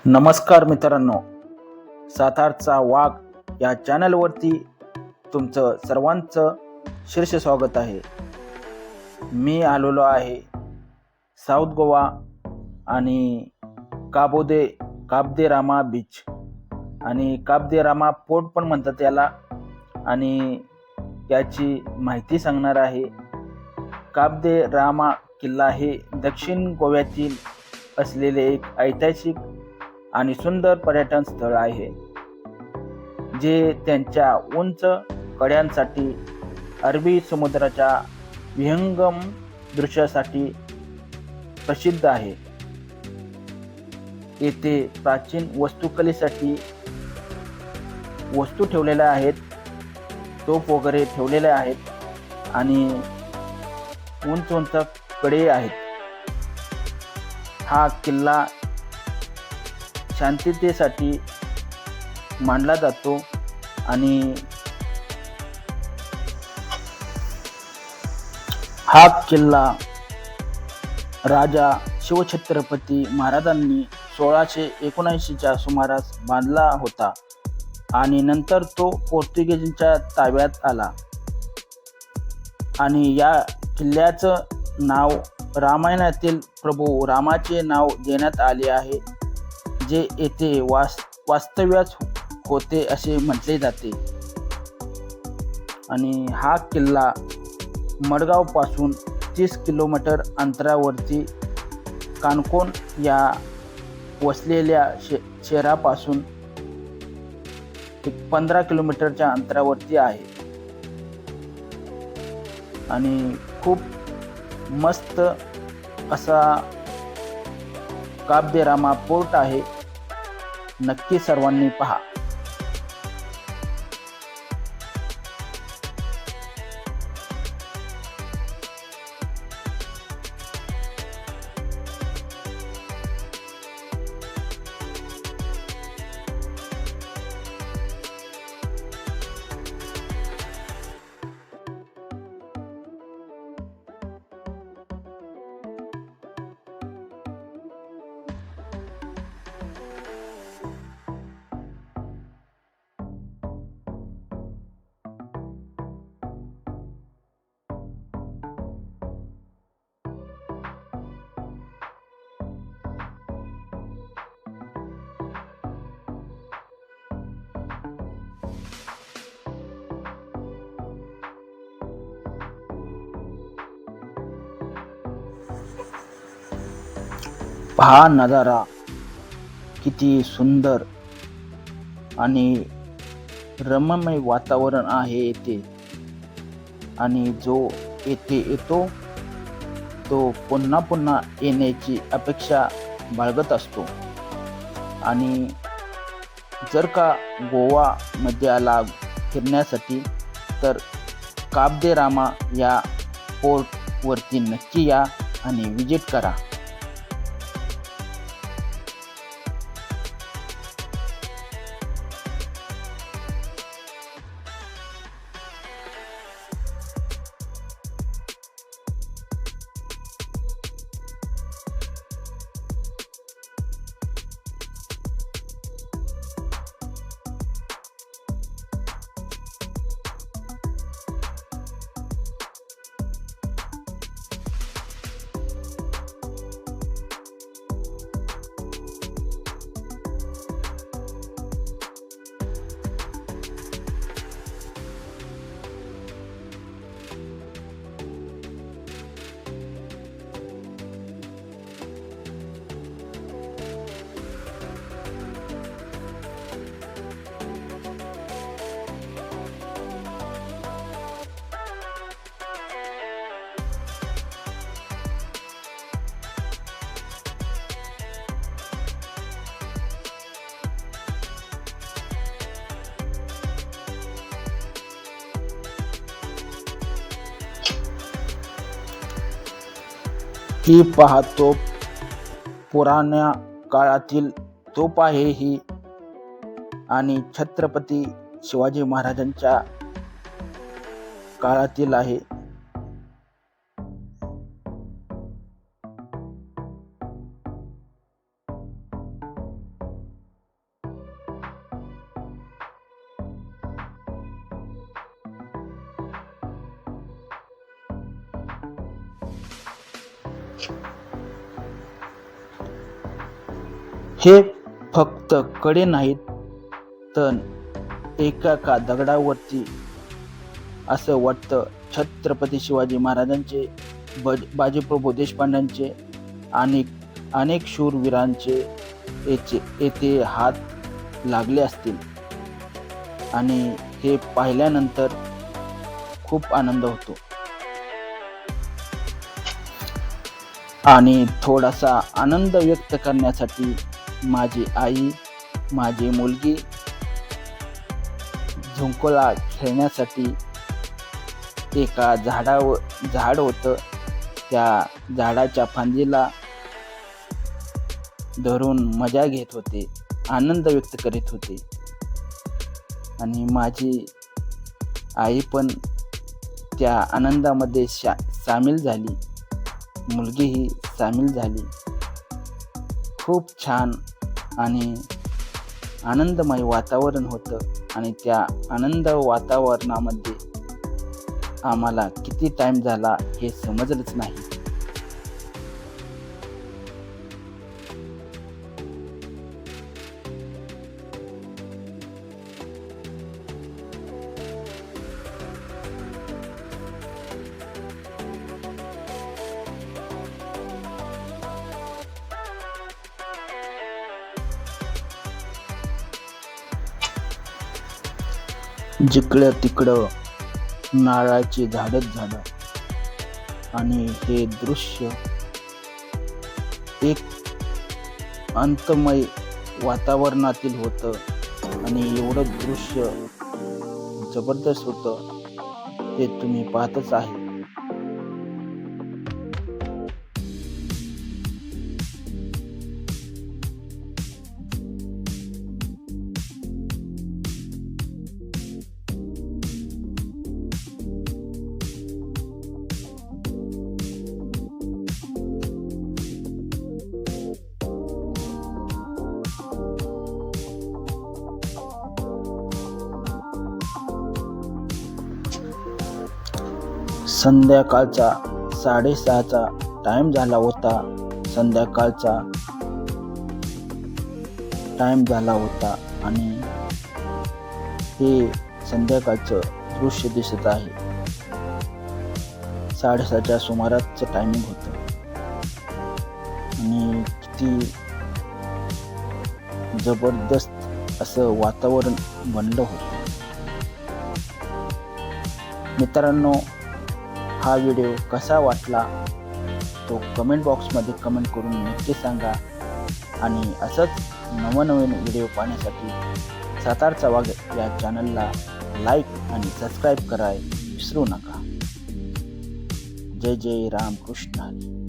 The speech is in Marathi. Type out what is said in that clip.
नमस्कार मित्रांनो, सातारचा वाघ या चॅनलवरती तुमचं सर्वांचं शीर्ष स्वागत आहे. मी आलेलो आहे साऊथ गोवा आणि काब दे रामा बीच आणि काब दे रामा पोर्ट पण म्हणतात याला, आणि त्याची माहिती सांगणार आहे. काब दे रामा किल्ला हे दक्षिण गोव्यातील असलेले एक ऐतिहासिक आणि सुंदर पर्यटन स्थळ आहे, जे त्यांच्या उंच कड्यांसाठी, अरबी समुद्राच्या विहंगम दृश्यासाठी प्रसिद्ध आहे. येथे प्राचीन वास्तुकलेसाठी वस्तू ठेवलेल्या आहेत, तोफ वगैरे ठेवलेल्या आहेत आणि उंच उंच कडे आहेत. हा किल्ला शांततेसाठी मानला जातो आणि हा किल्ला राजा शिवछत्रपती महाराजांनी 1679च्या सुमारास बांधला होता आणि नंतर तो पोर्तुगीजांच्या ताब्यात आला. आणि या किल्ल्याचं नाव रामायणातील प्रभू रामाचे नाव देण्यात आले आहे, जे येथे वास्तव्यास होते असे म्हटले जाते. आणि हा किल्ला मडगाव पासून 30 किलोमीटर अंतरावरती कानकोन या वसलेल्या शहरापासून 15 किलोमीटरच्या अंतरावरती आहे. आणि खूप मस्त असा काब दे रामा पोर्ट आहे. नक्की सर्वांनी पहा. पहा नजारा, किती सुंदर आणि रमणीय वातावरण आहे येथे. आणि जो येथे येतो तो पुन्हा पुन्हा येण्याची अपेक्षा बाळगत असतो. आणि जर का गोवा मध्ये आला फिरण्यासाठी तर काब दे रामा या पोर्ट वरती नक्की या आणि विजिट करा. ही पहा तोफ, पुराण्या काळातील तोफ आहे ही, आणि छत्रपती शिवाजी महाराजांच्या काळातील आहे. हे फक्त कडे नाहीत तर एका दगडावरती असं वाटतं छत्रपती शिवाजी महाराजांचे, बाजीप्रभू देशपांड्यांचे आणि अनेक शूरवीरांचे येथे हात लागले असतील. आणि हे पाहिल्यानंतर खूप आनंद होतो. आणि थोडासा आनंद व्यक्त करण्यासाठी माझी आई, माझी मुलगी झुंकोला खेळण्यासाठी एका झाड होतं, त्या झाडाच्या फांदीला धरून मजा घेत होते, आनंद व्यक्त करीत होते. आणि माझी आई पण त्या आनंदामध्ये सामील झाली, मुलगीही सामील झाली. खूप छान आणि आनंदमय वातावरण होतं. आणि त्या आनंद वातावरणामध्ये आम्हाला किती टाइम झाला हे समजलंच नाही. जिकडं तिकडं नारळाची झाडच झाडं. आणि हे दृश्य एक अंतमय वातावरणातील होतं. आणि एवढं दृश्य जबरदस्त होतं, ते तुम्ही पाहतच आहे. संध्याकाळचा 6:30चा टाइम झाला होता. संध्याकाळचा टाइम झाला होता आणि हे संध्याकाळचं दृश्य दिसत आहे. 6:30च्या सुमाराचं टायमिंग होतं. आणि किती जबरदस्त असं वातावरण बनलं होतं. मित्रांनो, हा व्हिडिओ कसा वाटला तो कमेंट बॉक्समध्ये कमेंट करून नक्की सांगा. आणि असंच नवनवीन व्हिडिओ पाहण्यासाठी सातारचा वाघ या चॅनलला लाईक आणि सबस्क्राईब करायला विसरू नका. जय जय रामकृष्ण हरी.